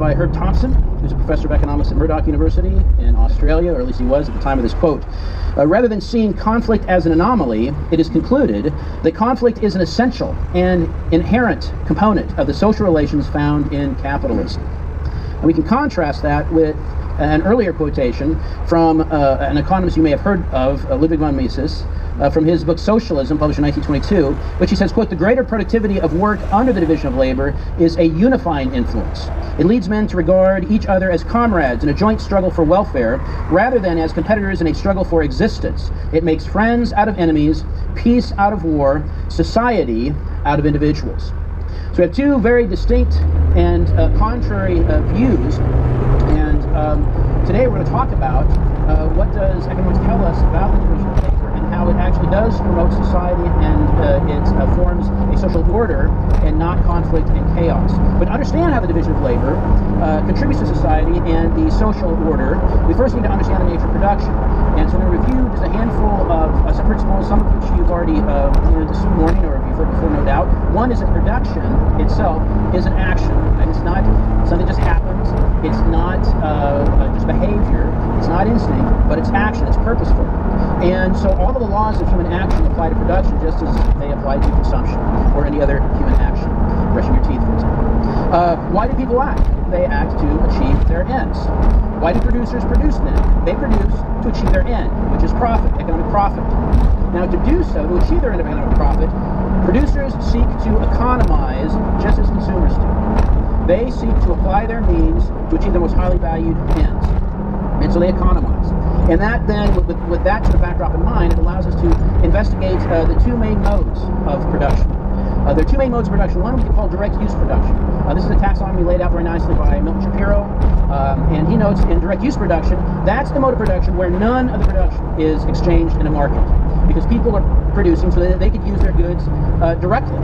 by Herb Thompson, who's a professor of economics at Murdoch University in Australia, or at least he was at the time of this quote. Rather than seeing conflict as an anomaly, it is concluded that conflict is an essential and inherent component of the social relations found in capitalism. And we can contrast that with an earlier quotation from an economist you may have heard of, Ludwig von Mises, from his book Socialism, published in 1922, which he says, quote, "The greater productivity of work under the division of labor is a unifying influence. It leads men to regard each other as comrades in a joint struggle for welfare, rather than as competitors in a struggle for existence. It makes friends out of enemies, peace out of war, society out of individuals." So we have two very distinct and contrary views, and today we're going to talk about what does economics tell us about the division of labor and how it actually does promote society, and it forms a social order and not conflict and chaos. But to understand how the division of labor contributes to society and the social order, we first need to understand the nature of production. And so we're going to review just a handful of some principles, some of which you've already learned this morning, or you've heard before, no doubt. One is that production itself is an action, and it's not something that just happens. It's not just behavior. It's not instinct, but it's action. It's purposeful. And so all of the laws of human action apply to production just as they apply to consumption or any other human action. Brushing your teeth, for example. Why do people act? They act to achieve their ends. Why do producers produce then? They produce to achieve their end, which is profit, economic profit. Now to do so, to achieve their end of economic profit, producers seek to economize just as consumers do. They seek to apply their means to achieve their most highly valued ends. And so they economize. And that then, with that sort of backdrop in mind, it allows us to investigate the two main modes of production. There are two main modes of production. One we can call direct use production. This is a taxonomy laid out very nicely by Milton Shapiro, and he notes in direct use production, that's the mode of production where none of the production is exchanged in a market, because people are producing so that they could use their goods directly.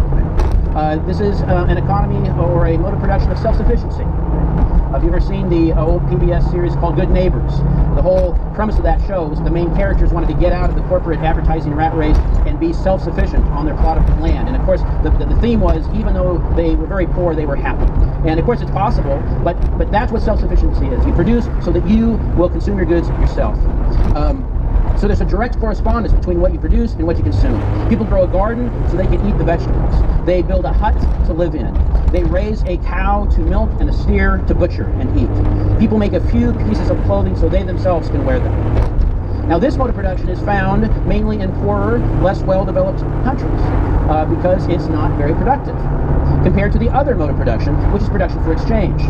This is an economy or a mode of production of self-sufficiency. Have you ever seen the old PBS series called Good Neighbors? The whole premise of that show was that the main characters wanted to get out of the corporate advertising rat race and be self-sufficient on their plot of land. And of course, the theme was, even though they were very poor, they were happy. And of course, it's possible, but that's what self-sufficiency is. You produce so that you will consume your goods yourself. So there's a direct correspondence between what you produce and what you consume. People grow a garden so they can eat the vegetables. They build a hut to live in. They raise a cow to milk and a steer to butcher and eat. People make a few pieces of clothing so they themselves can wear them. Now this mode of production is found mainly in poorer, less well-developed countries because it's not very productive compared to the other mode of production, which is production for exchange.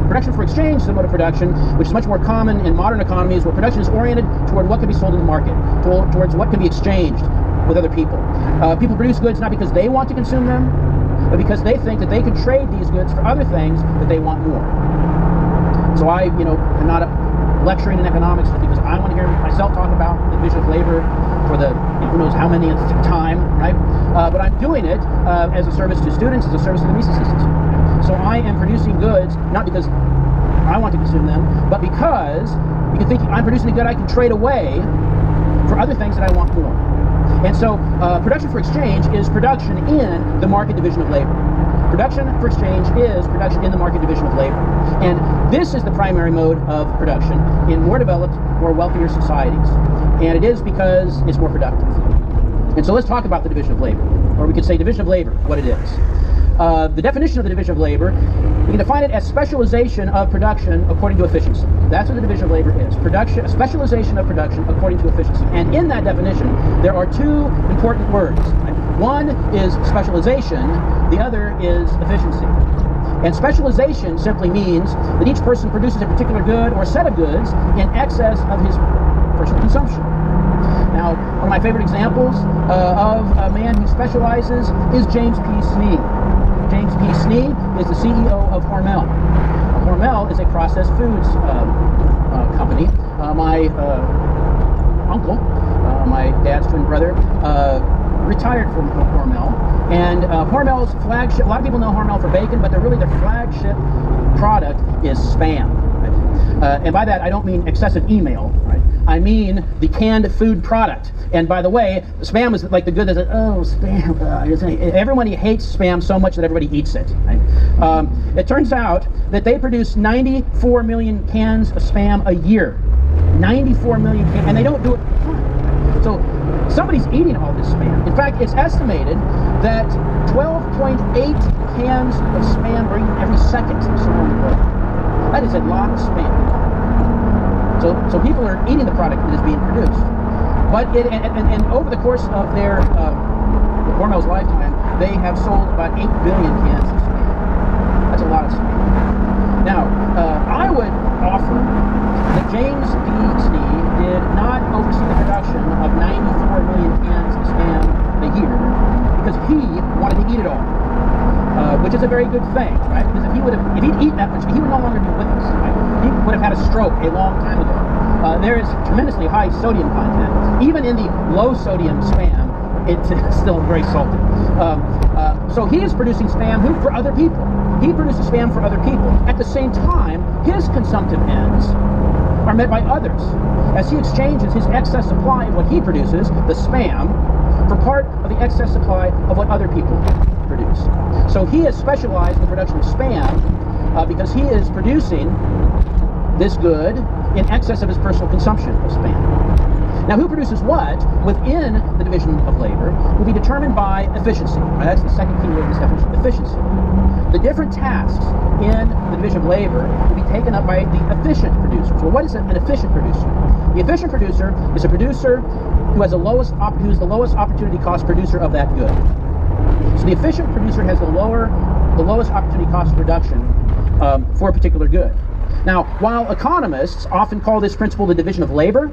Production for exchange is a mode of production which is much more common in modern economies, where production is oriented toward what can be sold in the market, towards what can be exchanged with other people. People produce goods not because they want to consume them, but because they think that they can trade these goods for other things that they want more. So I, am not lecturing in economics because I want to hear myself talk about the division of labor for the who knows how many time, right? But I'm doing it as a service to students, as a service to the Mises Institute. So I am producing goods not because I want to consume them, but because you can think I'm producing a good I can trade away for other things that I want more. And so production for exchange is production in the market division of labor. Production for exchange is production in the market division of labor. And this is the primary mode of production in more developed, more wealthier societies. And it is because it's more productive. And so let's talk about the division of labor, or we could say division of labor, what it is. The definition of the division of labor, we can define it as specialization of production according to efficiency. That's what the division of labor is. Production, a specialization of production according to efficiency. And in that definition, there are two important words. One is specialization, the other is efficiency. And specialization simply means that each person produces a particular good or set of goods in excess of his personal consumption. Now, one of my favorite examples of a man who specializes is James P. Snee. James P. Snee is the CEO of Hormel. Hormel is a processed foods company. My uncle, my dad's twin brother, retired from Hormel. And Hormel's flagship, a lot of people know Hormel for bacon, but their flagship product is Spam. Right? And by that, I don't mean excessive email. Right? I mean the canned food product. And by the way, Spam is like the good that's oh, Spam. Everybody hates Spam so much that everybody eats it. Right? It turns out that they produce 94 million cans of Spam a year. 94 million cans, and they don't do it for fun. So somebody's eating all this Spam. In fact, it's estimated that 12.8 cans of Spam are eaten every second around the world. That is a lot of Spam. So people are eating the product that is being produced. But and over the course of their Hormel's lifetime, they have sold about 8 billion cans of Spam. That's a lot of Spam. Now, I would offer that James P. Snee did not oversee the production of 94 million cans of Spam a year because he wanted to eat it all, which is a very good thing, right? Because if he'd eaten that much, he would no longer be with us. Right? He would have had a stroke a long time ago. There is tremendously high sodium content, even in the low sodium Spam. It's still very salty. So he is producing Spam for other people. He produces Spam for other people. At the same time, his consumptive ends are met by others, as he exchanges his excess supply of what he produces, the Spam, for part of the excess supply of what other people produce. So he has specialized in the production of Spam because he is producing this good in excess of his personal consumption of Spam. Now, who produces what within the division of labor will be determined by efficiency. Right? That's the second key word in this definition, efficiency. The different tasks in the division of labor will be taken up by the efficient producers. Well, what is an efficient producer? The efficient producer is a producer who is the lowest opportunity cost producer of that good. So the efficient producer has the lowest opportunity cost of production for a particular good. Now, while economists often call this principle the division of labor,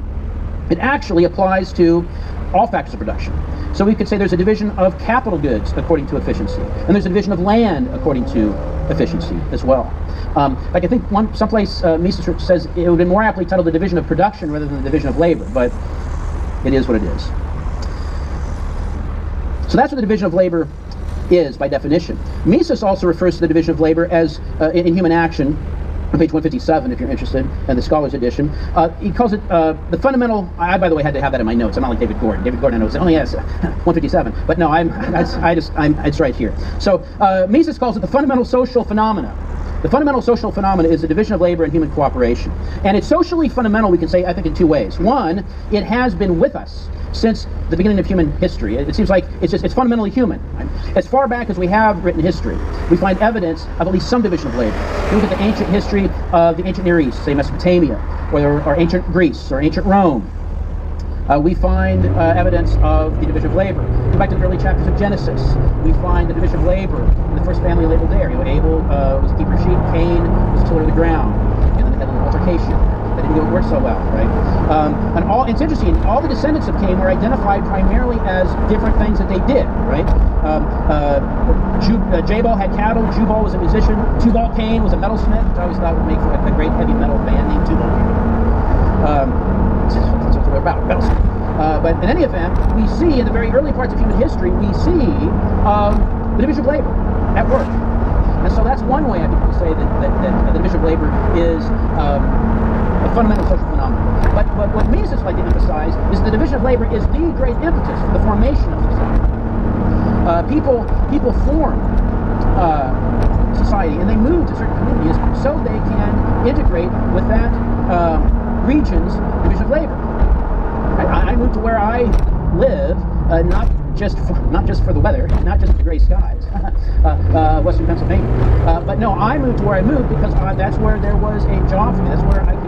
it actually applies to all factors of production. So we could say there's a division of capital goods according to efficiency, and there's a division of land according to efficiency as well. Like I think someplace Mises says it would have been more aptly titled the division of production rather than the division of labor, but it is what it is. So that's what the division of labor is by definition. Mises also refers to the division of labor as in Human Action, on page 157, if you're interested, and the Scholars Edition. He calls it the fundamental. I, by the way, had to have that in my notes. I'm not like David Gordon. David Gordon, I know, only has 157, but no, it's right here. So Mises calls it the fundamental social phenomena. The fundamental social phenomena is the division of labor and human cooperation, and it's socially fundamental. We can say, I think, in two ways. One, it has been with us since the beginning of human history. It seems like it's fundamentally human. Right? As far back as we have written history, we find evidence of at least some division of labor. We look at the ancient history of the ancient Near East, say Mesopotamia, or ancient Greece, or ancient Rome. We find evidence of the division of labor. Go back to the early chapters of Genesis. We find the division of labor in the first family labeled there. Abel was a keeper of sheep, Cain was a tiller of the ground, and then they had an altercation. That didn't work so well, right? It's interesting, all the descendants of Cain were identified primarily as different things that they did, right? Jabal had cattle, Jubal was a musician, Tubal-Cain was a metalsmith, which I always thought would make for a great heavy metal band named Tubal-Cain. That's what they're about, metalsmith. But in any event, we see in the very early parts of human history, we see the division of labor at work. And so that's one way I think we say that the division of labor is a fundamental social phenomenon. But what Mises like to emphasize is the division of labor is the great impetus for the formation of society. People form society, and they move to certain communities so they can integrate with that region's division of labor. I moved to where I live, not just for the weather, not just for the gray skies, Western Pennsylvania. But no, I moved to where I moved because that's where there was a job for me. That's where I could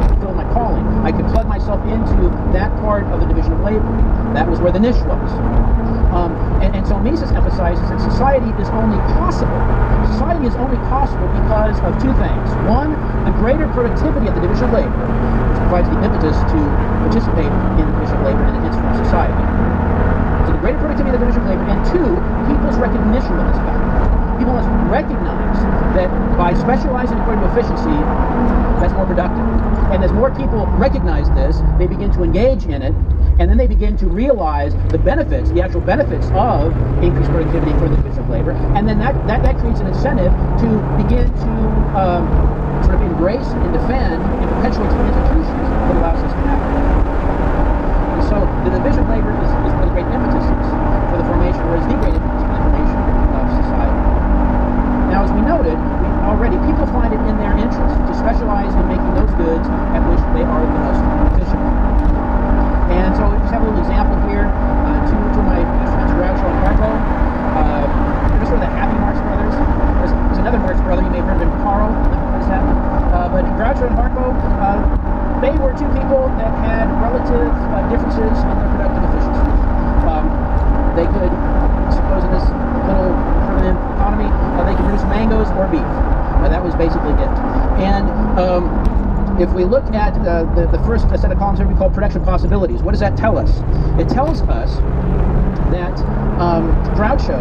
fulfill my calling. I could plug myself into that part of the division of labor. That was where the niche was. And so Mises emphasizes that society is only possible. Society is only possible because of two things. One, the greater productivity of the division of labor, which provides the impetus to participate in the division of labor and hence form society. So the greater productivity of the division of labor, and two, people's recognition of this fact. People must recognize that by specializing according to efficiency, that's more productive. And as more people recognize this, they begin to engage in it, and then they begin to realize the benefits, the actual benefits of increased productivity for the division of labor, and then that creates an incentive to begin to sort of embrace and defend and perpetuate the institutions that allows this to happen. differences in their productive efficiencies. They could, suppose in this little primitive economy, they could produce mangoes or beef. That was basically it. And if we look at the first set of columns here we call production possibilities, what does that tell us? It tells us that Groucho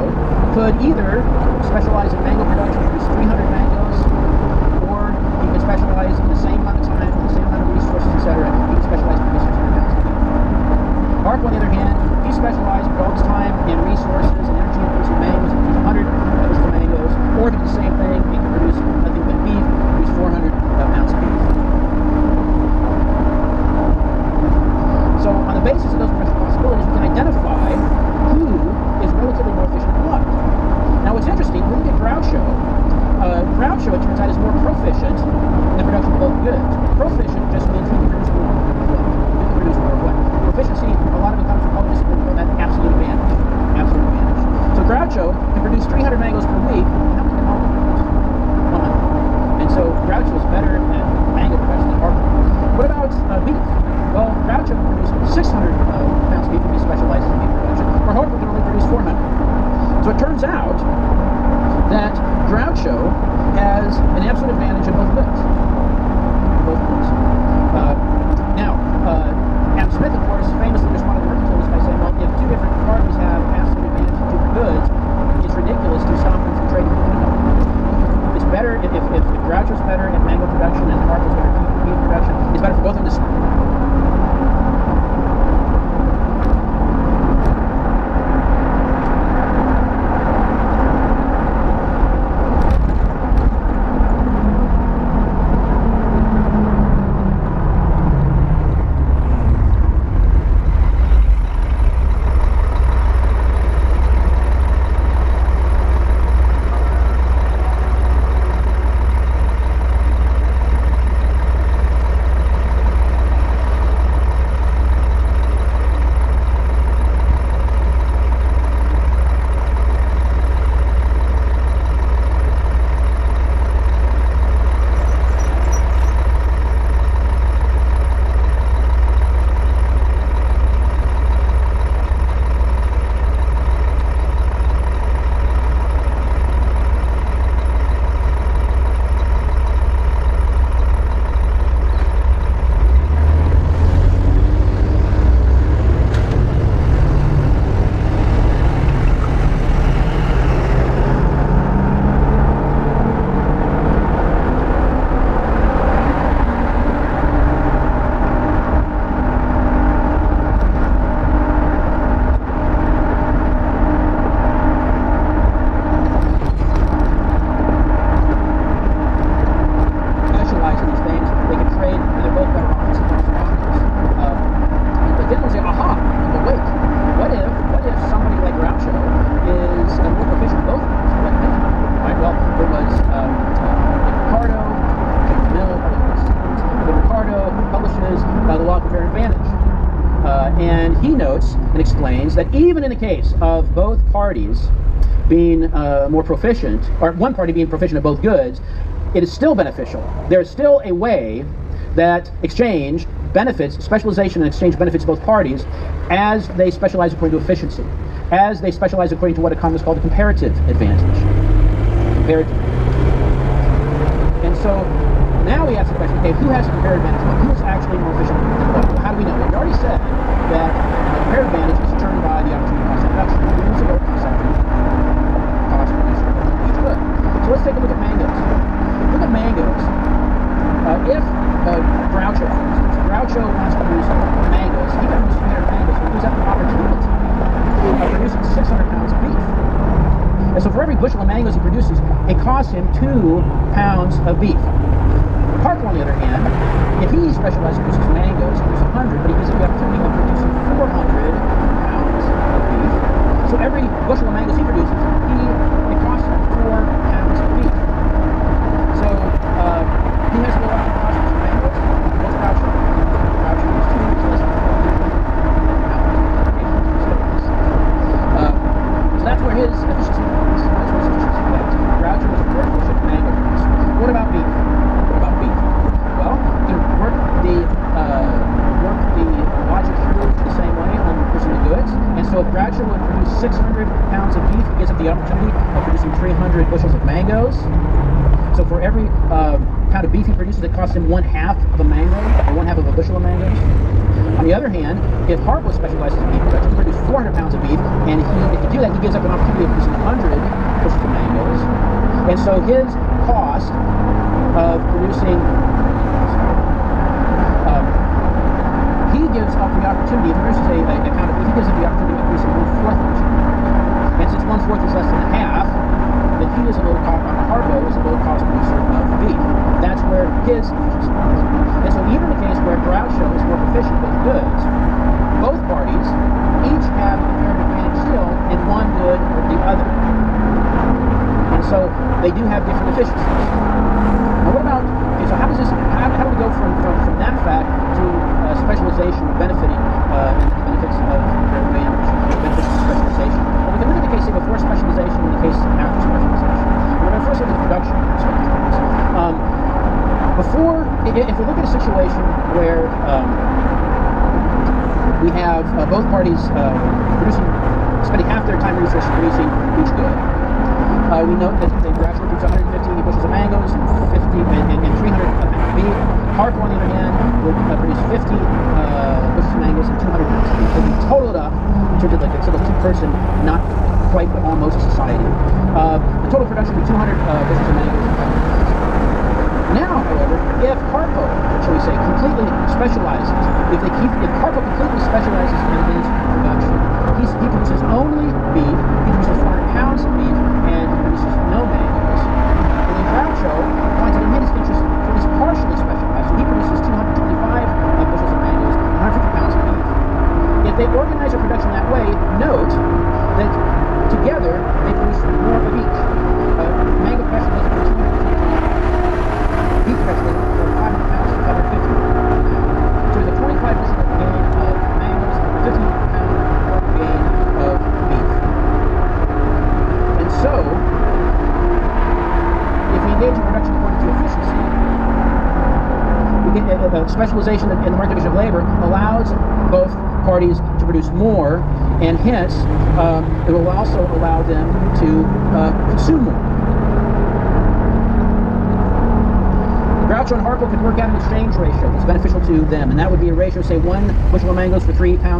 could either specialize in mango production, produce 300 mangoes, or he could specialize in the same amount of time, the same amount of resources, etc. He could specialize in producing 600 pounds of beef. Harp, on the other hand, he specialized with all his time and resources and energy in producing mangoes. He could produce 100 bushels of mangoes, or he could do the same thing. He could produce nothing but beef, produce 400 pounds of beef. So, on the basis of those production possibilities, we can identify who is relatively more efficient than what. Now, what's interesting, when we look at Groucho, Groucho, it turns out, is more proficient in the production of both goods. Proficient just means he can produce more of what? He can produce more of what? Proficiency, a lot of economists will probably disagree with that absolute advantage. Absolute advantage. So Groucho can produce 300 mangoes per week. How many can Harper produce? 100. And so Groucho is better at mango production than Harper. What about beef? Well, Groucho can produce 600 pounds of beef if he specializes in beef production, or Harper can only produce 400. So it turns out that Groucho has an absolute advantage in both goods. Both goods. Now, Adam Smith, of course, famously responded to Mercantilism by saying, well, if two different parties have absolute advantage in different goods, it's ridiculous to stop them from trading with one another. It's better if Groucho's better at mango production and Harper's better at beef production, it's better for both of them to explains that even in the case of both parties being more proficient, or one party being proficient at both goods, it is still beneficial. There is still a way that exchange benefits, specialization and exchange benefits both parties as they specialize according to efficiency, as they specialize according to what economists call the comparative advantage. Comparative. And so now we ask the question, okay, who has a comparative advantage? Who is actually more efficient than what? Well, how do we know? We already said that the comparative advantage is determined by the opportunity cost of production. We use about cost of each good. So let's take a look at mangoes. Look at mangoes. If Groucho, for instance, Groucho wants to produce mangoes, he can produce 300 mangoes, but he's at the opportunity of producing 600 pounds of beef. And so for every bushel of mangoes he produces, it costs him 2 pounds of beef. Harper, on the other hand, if he specializes in producing mangoes, he produces 100, but he gives him the opportunity of producing 400 pounds of beef. So every bushel of mangoes he produces, it costs him 4 pounds of beef. So he has a lower cost of mangoes. What's Groucho? Groucho is 2 weeks less than 400 pounds. So that's where his efficiency lies. That's where his efficiency lies. Groucho is a more efficient mango producer. What about beef? Well, he worked the 300 bushels of mangoes. So for every pound of beef he produces, it costs him 1/2 of a mango, or 1/2 of a bushel of mangoes. On the other hand, if Harpo specializes in beef production, he produces 400 pounds of beef, and if he do that, he gives up an opportunity of producing 100 bushels of mangoes. And so his cost of producing, he gives up the opportunity, if he produces a pound of beef, he gives up the opportunity of producing 1/4 of bushel. And since 1/4 is less than half, then he is a low cost, Harpo is a low cost producer of beef. That's where his efficiency is. And so even in the case where Groucho is more efficient with goods, both parties each have a comparative advantage still in one good or the other. And so they do have different efficiencies. Now what about, okay, so how does this, how do we go from that fact to specialization benefiting and the benefits of their advantage, the benefits of specialization? Well, we can look at the case, say, before specialization and the case after specialization. We're going to first look at the production aspect of things. If we look at a situation where we have both parties spending half their time and resources producing each good, we note that they Groucho produce 150 bushels of mangoes and 300 pounds of beef. Harpo, on the other hand, would produce 50 bushels of mangoes and 200 pounds of beef. So we total it up in terms of like a sort of two-person, not quite but almost society. The total production would be 200 bushels of mangoes and 200 pounds. Now, however, if Harpo, shall we say, completely specializes, if Harpo completely specializes in his production, he produces only beef, he produces 400 pounds of beef, and he produces no mangoes. And then Groucho finds it in his interest to at least partially specialize, so he produces 225 bushels of mangoes and 150 pounds of beef. If they organize their production that way, note that together they produce more of each. Mango production does produce 225. Beef production for 500 pounds to 550. So there's a 25 bushel gain of mangoes and a 50 pound gain of beef. And so, if we engage in production according to efficiency, we get specialization in the market division of labor allows both parties to produce more, and hence it will also allow them to consume more. Groucho and Harpo could work out an exchange ratio that's beneficial to them, and that would be a ratio, say, 1 bushel of mangoes for 3 pounds